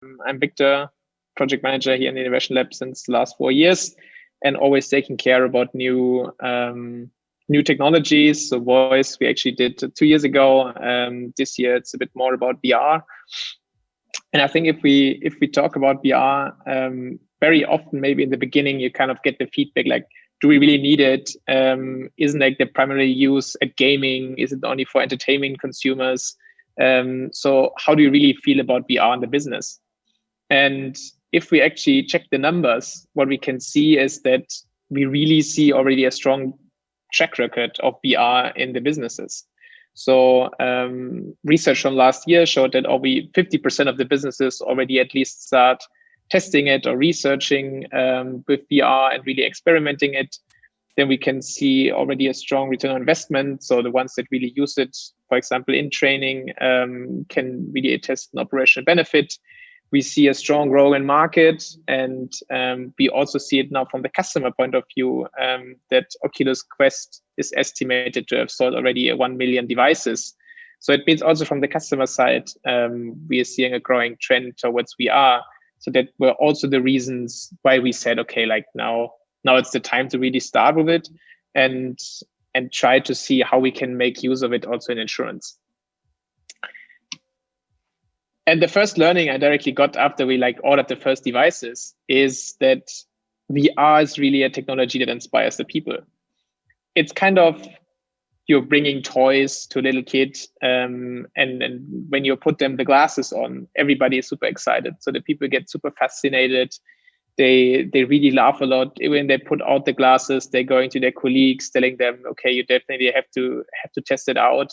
I'm Victor, project manager here in the Innovation Lab since the last 4 years, and always taking care about new technologies. So voice we actually did 2 years ago. This year it's a bit more about VR. And I think if we talk about VR, very often maybe in the beginning you kind of get the feedback like, do we really need it? Isn't like the primary use at gaming? Is it only for entertainment consumers? So how do you really feel about VR in the business? And if we actually check the numbers, what we can see is that we really see already a strong track record of VR in the businesses. So research from last year showed that over 50% of the businesses already at least start testing it or researching with VR and really experimenting it. Then we can see already a strong return on investment. So the ones that really use it, for example, in training, can really attest an operational benefit. We see a strong growing market, and we also see it now from the customer point of view that Oculus Quest is estimated to have sold already 1 million devices. So it means also from the customer side, we are seeing a growing trend towards VR. So that were also the reasons why we said, okay, like now it's the time to really start with it and try to see how we can make use of it also in insurance. And the first learning I directly got after we ordered the first devices is that VR is really a technology that inspires the people. It's kind of, you're bringing toys to a little kid, and when you put them the glasses on, everybody is super excited. So the people get super fascinated. They really laugh a lot. When they put out the glasses, they're going to their colleagues, telling them, okay, you definitely have to test it out.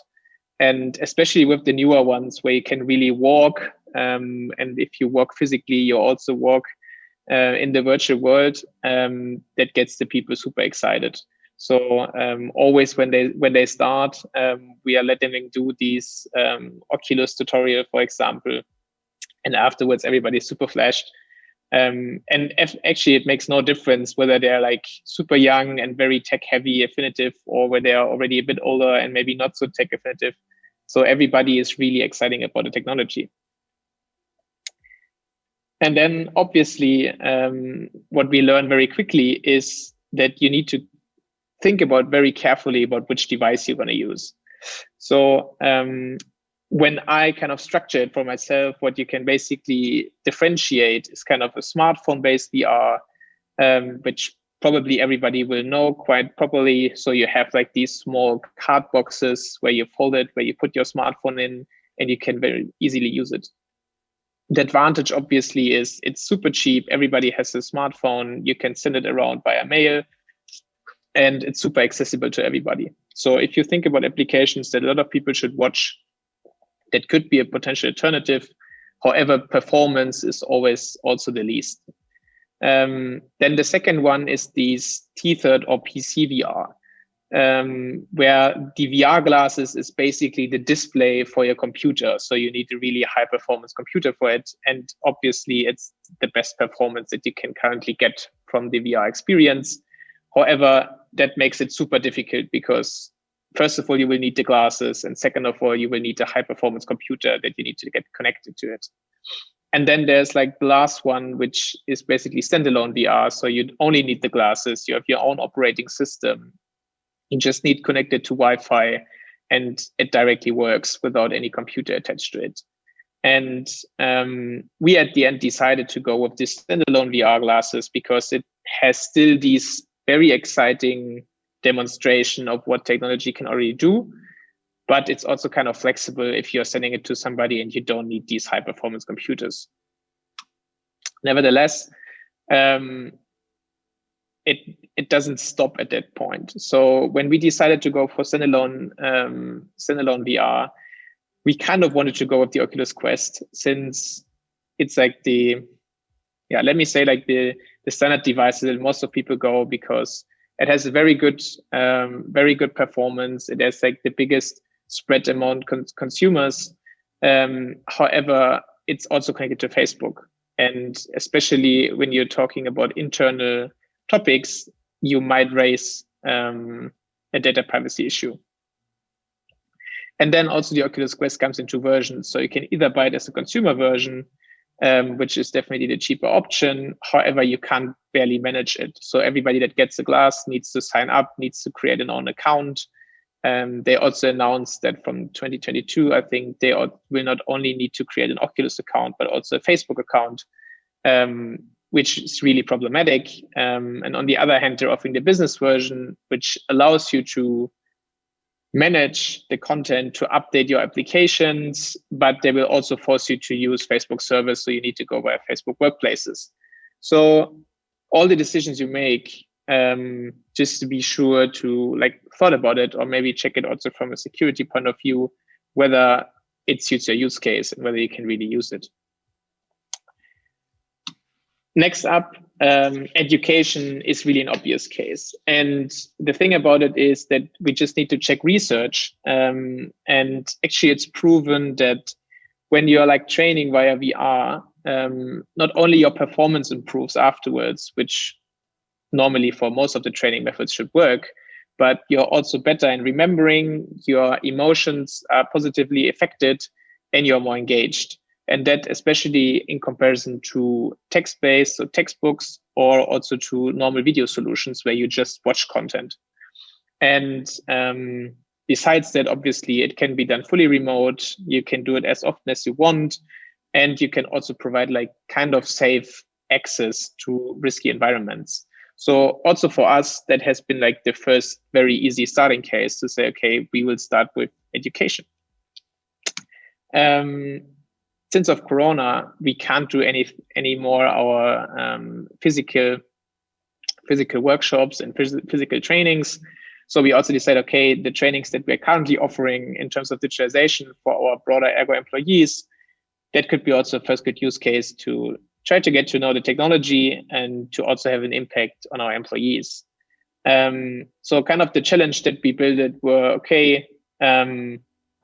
And especially with the newer ones where you can really walk, and if you walk physically, you also walk in the virtual world, that gets the people super excited. So always when they start, we are letting them do these Oculus tutorial, for example, and afterwards everybody's super flashed. And actually, it makes no difference whether they're like super young and very tech heavy affinitive, or whether they're already a bit older and maybe not so tech affinitive. So everybody is really excited about the technology. And then obviously, what we learn very quickly is that you need to think about very carefully about which device you're going to use. So when I kind of structure it for myself, what you can basically differentiate is kind of a smartphone-based VR, which probably everybody will know quite properly. So you have like these small card boxes where you fold it, where you put your smartphone in, and you can very easily use it. The advantage obviously is it's super cheap. Everybody has a smartphone. You can send it around via mail, and it's super accessible to everybody. So if you think about applications that a lot of people should watch, that could be a potential alternative. However, performance is always also the least. Then the second one is these tethered or PC VR, where the VR glasses is basically the display for your computer. So you need a really high performance computer for it. And obviously it's the best performance that you can currently get from the VR experience. However, that makes it super difficult because first of all, you will need the glasses. And second of all, you will need a high performance computer that you need to get connected to it. And then there's like the last one, which is basically standalone VR. So you only need the glasses. You have your own operating system. You just need connected to Wi-Fi, and it directly works without any computer attached to it. And we at the end decided to go with this standalone VR glasses because it has still these very exciting demonstration of what technology can already do, but it's also kind of flexible if you're sending it to somebody and you don't need these high performance computers. Nevertheless, it doesn't stop at that point. So when we decided to go for standalone VR, we kind of wanted to go with the Oculus Quest, since it's like the standard device that most of people go, because it has a very good performance. It has like the biggest spread among consumers. However, it's also connected to Facebook. And especially when you're talking about internal topics, you might raise a data privacy issue. And then also the Oculus Quest comes in two versions. So you can either buy it as a consumer version, which is definitely the cheaper option. However, you can't barely manage it. So everybody that gets a glass needs to sign up, needs to create an own account. They also announced that from 2022, I think they will not only need to create an Oculus account, but also a Facebook account, which is really problematic. And on the other hand, they're offering the business version, which allows you to manage the content, to update your applications, but they will also force you to use Facebook service. So you need to go via Facebook Workplaces. So all the decisions you make, just to be sure to thought about it, or maybe check it also from a security point of view, whether it suits your use case and whether you can really use it. Next up, education is really an obvious case. And the thing about it is that we just need to check research. And actually, it's proven that when you're training via VR, not only your performance improves afterwards, which normally for most of the training methods should work, but you're also better in remembering, your emotions are positively affected, and you're more engaged. And that especially in comparison to text-based, so textbooks, or also to normal video solutions where you just watch content. And besides that, obviously, it can be done fully remote. You can do it as often as you want. And you can also provide kind of safe access to risky environments. So also for us, that has been the first very easy starting case to say, okay, we will start with education. Since of Corona, we can't do any more our physical workshops and physical trainings. So we also decided, okay, the trainings that we're currently offering in terms of digitalization for our broader ERGO employees, that could be also a first good use case to try to get to know the technology and to also have an impact on our employees. So kind of the challenge that we built were, okay,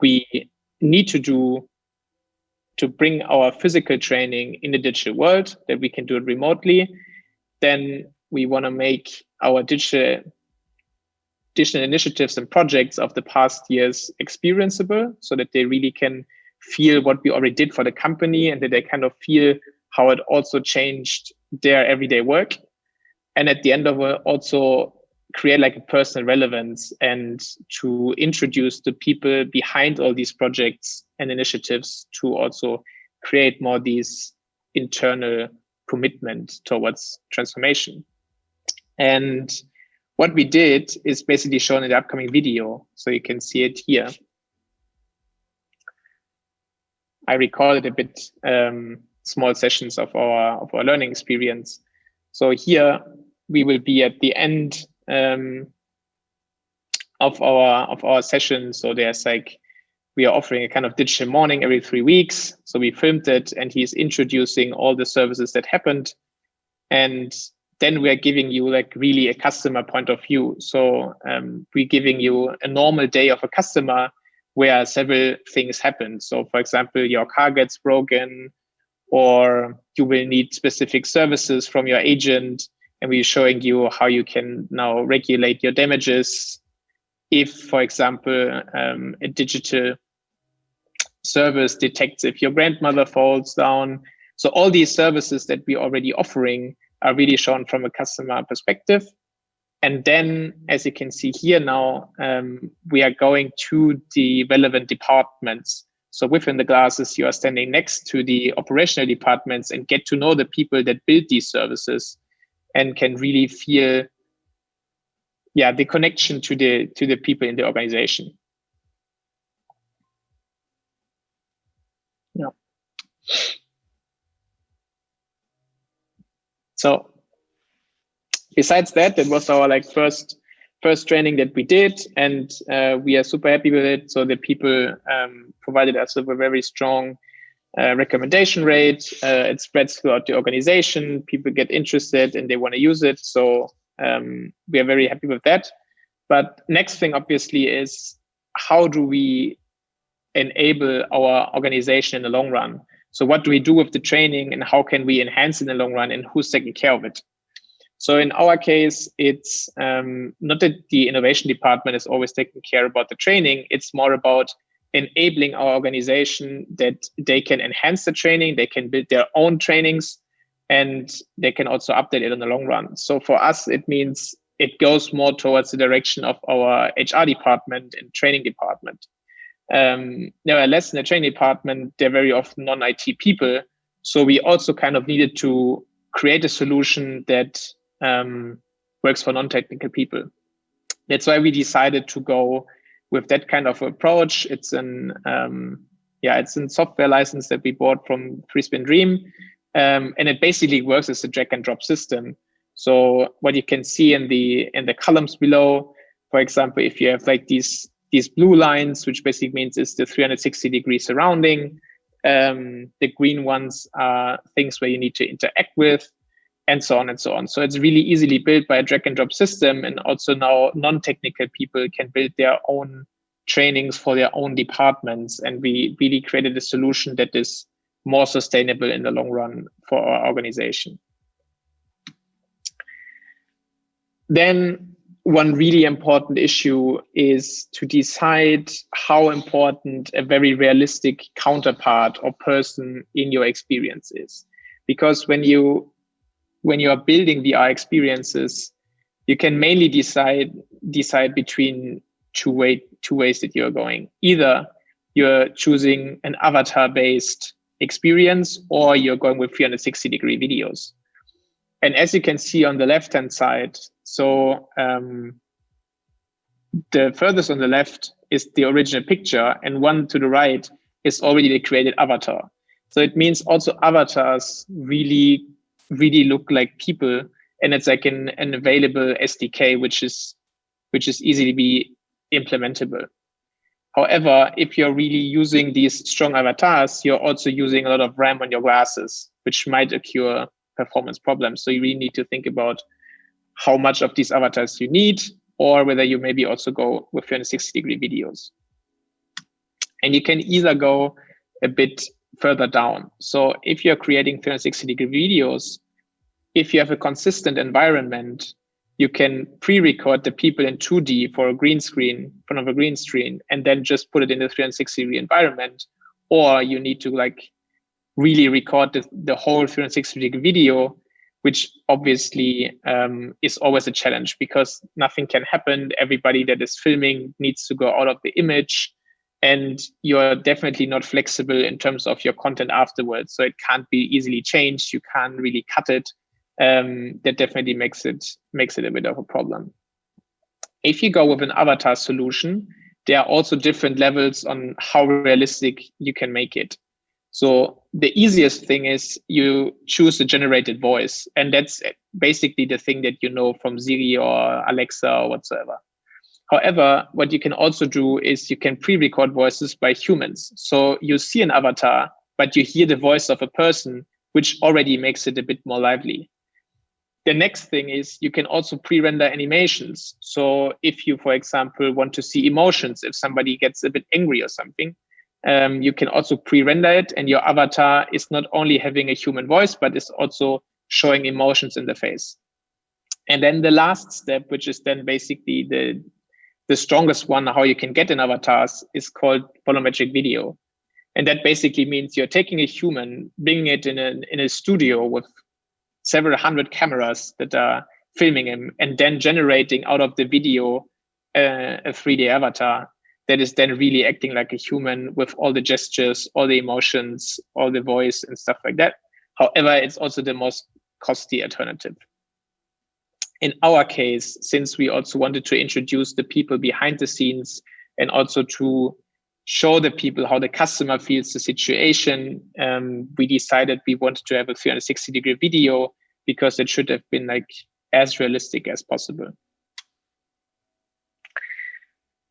we need to bring our physical training in the digital world, that we can do it remotely. Then we want to make our digital initiatives and projects of the past years experienceable, so that they really can feel what we already did for the company, and that they kind of feel how it also changed their everyday work. And at the end of it, also create a personal relevance and to introduce the people behind all these projects and initiatives to also create more these internal commitment towards transformation. And what we did is basically shown in the upcoming video. So you can see it here. I recorded a bit small sessions of our learning experience. So here we will be at the end of our session. So there's we are offering a kind of digital morning every 3 weeks. So we filmed it, and he's introducing all the services that happened. And then we're giving you really a customer point of view. So we're giving you a normal day of a customer where several things happen. So for example, your car gets broken, or you will need specific services from your agent. And we're showing you how you can now regulate your damages. If, for example, a digital service detects if your grandmother falls down. So all these services that we're already offering are really shown from a customer perspective. And then, as you can see here now, we are going to the relevant departments. So within the glasses, you are standing next to the operational departments and get to know the people that build these services, and can really feel, the connection to the people in the organization. Yeah. So besides that, that was our first training that we did, and we are super happy with it. So the people provided us with a very strong recommendation rate. It spreads throughout the organization. People get interested and they want to use it. So we are very happy with that. But next thing, obviously, is how do we enable our organization in the long run? So what do we do with the training, and how can we enhance in the long run, and who's taking care of it? So in our case, it's not that the innovation department is always taking care about the training. It's more about enabling our organization that they can enhance the training, they can build their own trainings, and they can also update it in the long run. So for us, it means it goes more towards the direction of our HR department and training department. Nevertheless, in the training department, they're very often non-IT people. So we also kind of needed to create a solution that works for non-technical people. That's why we decided to go with that kind of approach. It's it's a software license that we bought from FreeSpin Dream. And it basically works as a drag and drop system. So what you can see in the columns below, for example, if you have like these blue lines, which basically means it's the 360-degree surrounding. The green ones are things where you need to interact with, and so on and so on. So it's really easily built by a drag and drop system. And also now non-technical people can build their own trainings for their own departments. And we really created a solution that is more sustainable in the long run for our organization. Then one really important issue is to decide how important a very realistic counterpart or person in your experience is. Because when you are building VR experiences, you can mainly decide between two ways that you're going. Either you're choosing an avatar-based experience, or you're going with 360-degree videos. And as you can see on the left-hand side, so the furthest on the left is the original picture, and one to the right is already the created avatar. So it means also avatars really look like people, and it's like an available SDK, which is easily be implementable. However, if you're really using these strong avatars, you're also using a lot of RAM on your glasses, which might occur performance problems. So you really need to think about how much of these avatars you need, or whether you maybe also go with 360-degree videos. And you can either go a bit further down. So if you're creating 360-degree videos, if you have a consistent environment, you can pre-record the people in 2D for a green screen, in front of a green screen, and then just put it in the 360-degree environment. Or you need to like really record the whole 360-degree video, which obviously is always a challenge because nothing can happen. Everybody that is filming needs to go out of the image, and you're definitely not flexible in terms of your content afterwards. So it can't be easily changed. You can't really cut it. That definitely makes it a bit of a problem. If you go with an avatar solution, there are also different levels on how realistic you can make it. So the easiest thing is you choose a generated voice, and that's basically the thing that you know from Siri or Alexa or whatsoever. However, what you can also do is you can pre-record voices by humans. So you see an avatar, but you hear the voice of a person, which already makes it a bit more lively. The next thing is you can also pre-render animations. So if you, for example, want to see emotions, if somebody gets a bit angry or something, you can also pre-render it, and your avatar is not only having a human voice, but is also showing emotions in the face. And then the last step, which is then basically the strongest one, how you can get in avatars, is called volumetric video. And that basically means you're taking a human, bringing it in a studio with several hundred cameras that are filming him, and then generating out of the video a 3D avatar that is then really acting like a human with all the gestures, all the emotions, all the voice and stuff like that. However, it's also the most costly alternative. In our case, since we also wanted to introduce the people behind the scenes and also to show the people how the customer feels the situation, we decided we wanted to have a 360-degree video because it should have been like as realistic as possible.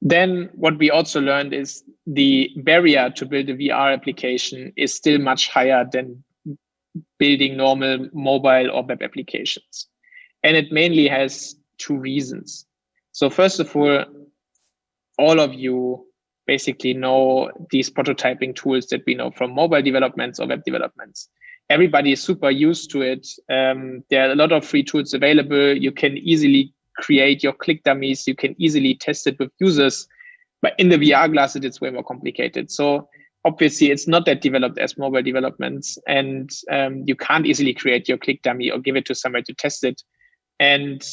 Then what we also learned is the barrier to build a VR application is still much higher than building normal mobile or web applications. And it mainly has two reasons. So first of all of you basically know these prototyping tools that we know from mobile developments or web developments. Everybody is super used to it. There are a lot of free tools available. You can easily create your click dummies. You can easily test it with users. But in the VR glasses, it's way more complicated. So obviously, it's not that developed as mobile developments, and you can't easily create your click dummy or give it to somebody to test it. And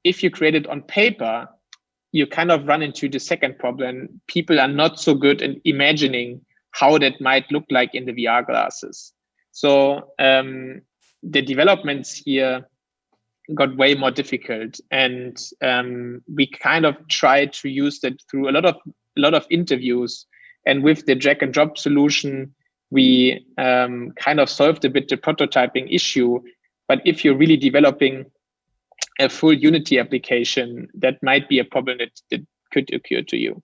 if you create it on paper, you kind of run into the second problem. People are not so good in imagining how that might look like in the VR glasses. So the developments here got way more difficult, and we kind of tried to use that through a lot of interviews. And with the drag and drop solution, we kind of solved a bit the prototyping issue. But if you're really developing a full Unity application, that might be a problem that could occur to you.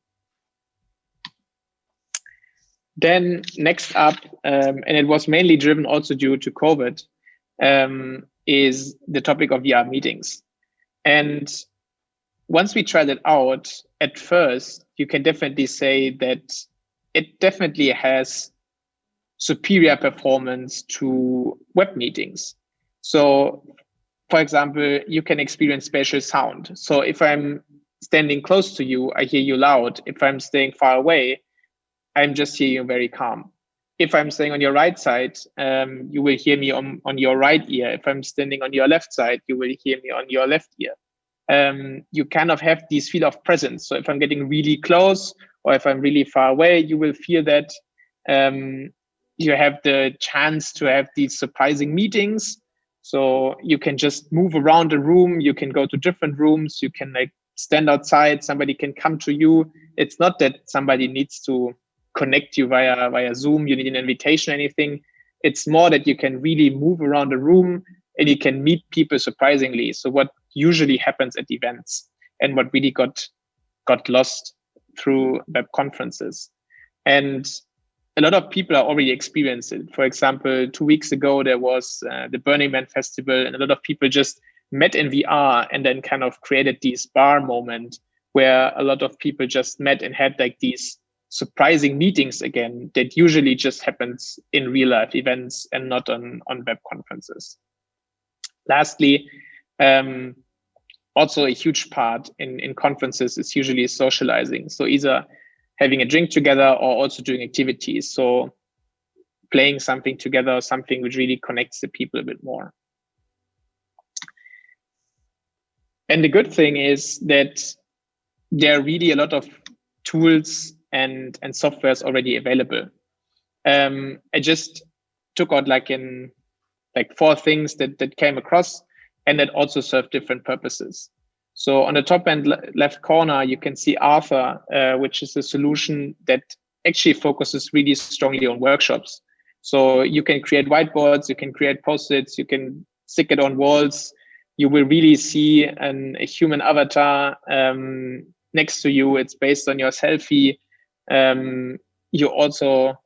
Then next up, and it was mainly driven also due to COVID, is the topic of VR meetings. And once we tried it out, at first, you can definitely say that it definitely has superior performance to web meetings. So, for example, you can experience spatial sound. So if I'm standing close to you, I hear you loud. If I'm staying far away, I'm just hearing you very calm. If I'm staying on your right side, you will hear me on your right ear. If I'm standing on your left side, you will hear me on your left ear. You kind of have this feel of presence. So if I'm getting really close or if I'm really far away, you will feel that you have the chance to have these surprising meetings. So you can just move around the room. You can go to different rooms. You can like stand outside. Somebody can come to you. It's not that somebody needs to connect you via Zoom. You need an invitation or anything. It's more that you can really move around the room and you can meet people surprisingly. So what usually happens at events and what really got lost through web conferences. And a lot of people are already experienced it. For example, 2 weeks ago, there was the Burning Man Festival, and a lot of people just met in VR and then kind of created this bar moment where a lot of people just met and had like these surprising meetings again that usually just happens in real life events and not on web conferences. Lastly, also a huge part in conferences is usually socializing. So either having a drink together or also doing activities. So playing something together, something which really connects the people a bit more. And the good thing is that there are really a lot of tools and softwares already available. I just took out like 4 things that came across and that also serve different purposes. So on the top and left corner, you can see Arthur, which is a solution that actually focuses really strongly on workshops. So you can create whiteboards, you can create post-its, you can stick it on walls. You will really see a human avatar next to you. It's based on your selfie. You're also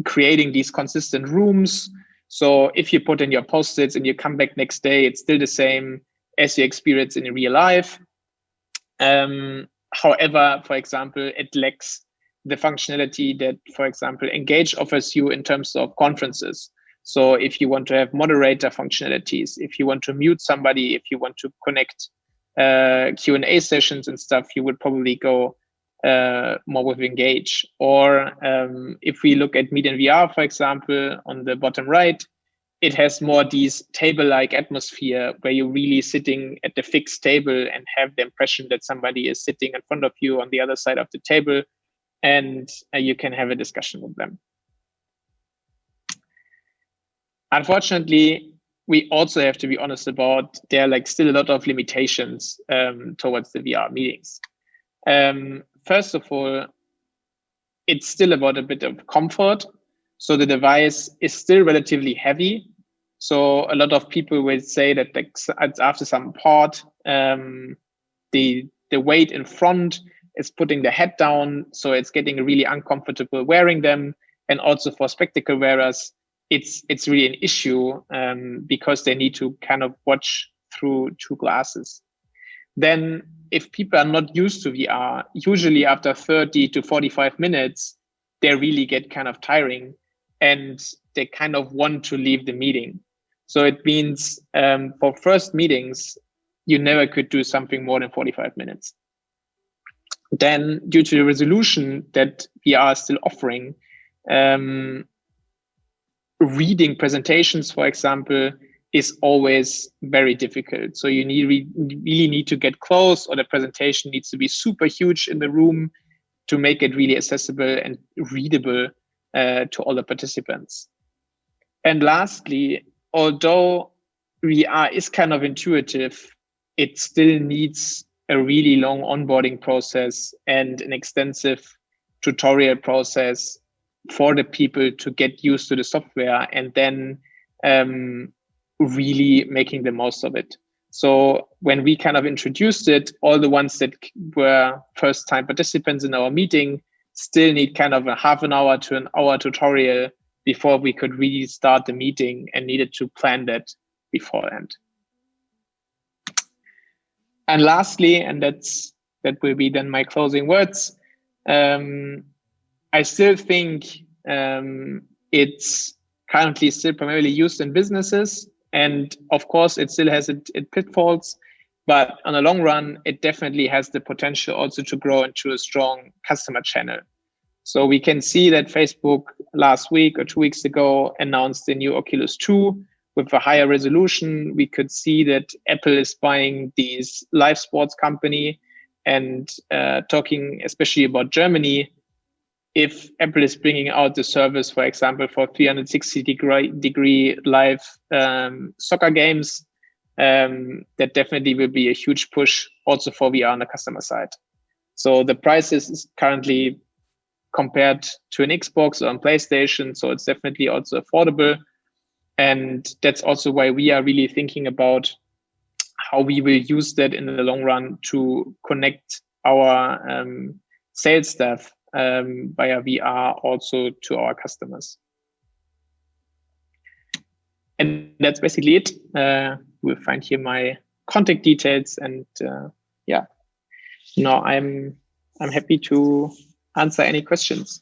creating these consistent rooms. So if you put in your post-its and you come back next day, it's still the same as you experience in real life. However, for example, it lacks the functionality that, for example, Engage offers you in terms of conferences. So if you want to have moderator functionalities, if you want to mute somebody, if you want to connect Q&A sessions and stuff, you would probably go more with Engage. Or if we look at Meet in VR, for example, on the bottom right, it has more these table-like atmosphere where you're really sitting at the fixed table and have the impression that somebody is sitting in front of you on the other side of the table, and you can have a discussion with them. Unfortunately, we also have to be honest about there are like still a lot of limitations towards the VR meetings. First of all, it's still about a bit of comfort. So the device is still relatively heavy. So a lot of people will say that after some part, the weight in front is putting the head down. So it's getting really uncomfortable wearing them. And also for spectacle wearers, it's really an issue because they need to kind of watch through 2 glasses. Then if people are not used to VR, usually after 30 to 45 minutes, they really get kind of tiring and they kind of want to leave the meeting. So it means for first meetings, you never could do something more than 45 minutes. Then, due to the resolution that we are still offering, reading presentations, for example, is always very difficult. So you really need to get close, or the presentation needs to be super huge in the room to make it really accessible and readable to all the participants. And lastly, although VR is kind of intuitive, it still needs a really long onboarding process and an extensive tutorial process for the people to get used to the software, and then really making the most of it. So when we kind of introduced it, all the ones that were first time participants in our meeting still need kind of a half an hour to an hour tutorial before we could really start the meeting, and needed to plan that beforehand. And lastly, and that will be then my closing words, I still think it's currently still primarily used in businesses. And of course, it still has its pitfalls. But on the long run, it definitely has the potential also to grow into a strong customer channel. So we can see that Facebook last week or 2 weeks ago announced the new Oculus 2 with a higher resolution. We could see that Apple is buying these live sports company, and talking especially about Germany. If Apple is bringing out the service, for example, for 360-degree live soccer games, that definitely will be a huge push also for VR on the customer side. So the price is currently compared to an Xbox or on PlayStation, so it's definitely also affordable. And that's also why we are really thinking about how we will use that in the long run to connect our sales staff via VR also to our customers. And that's basically it. We'll find here my contact details, and yeah, now I'm happy to answer any questions.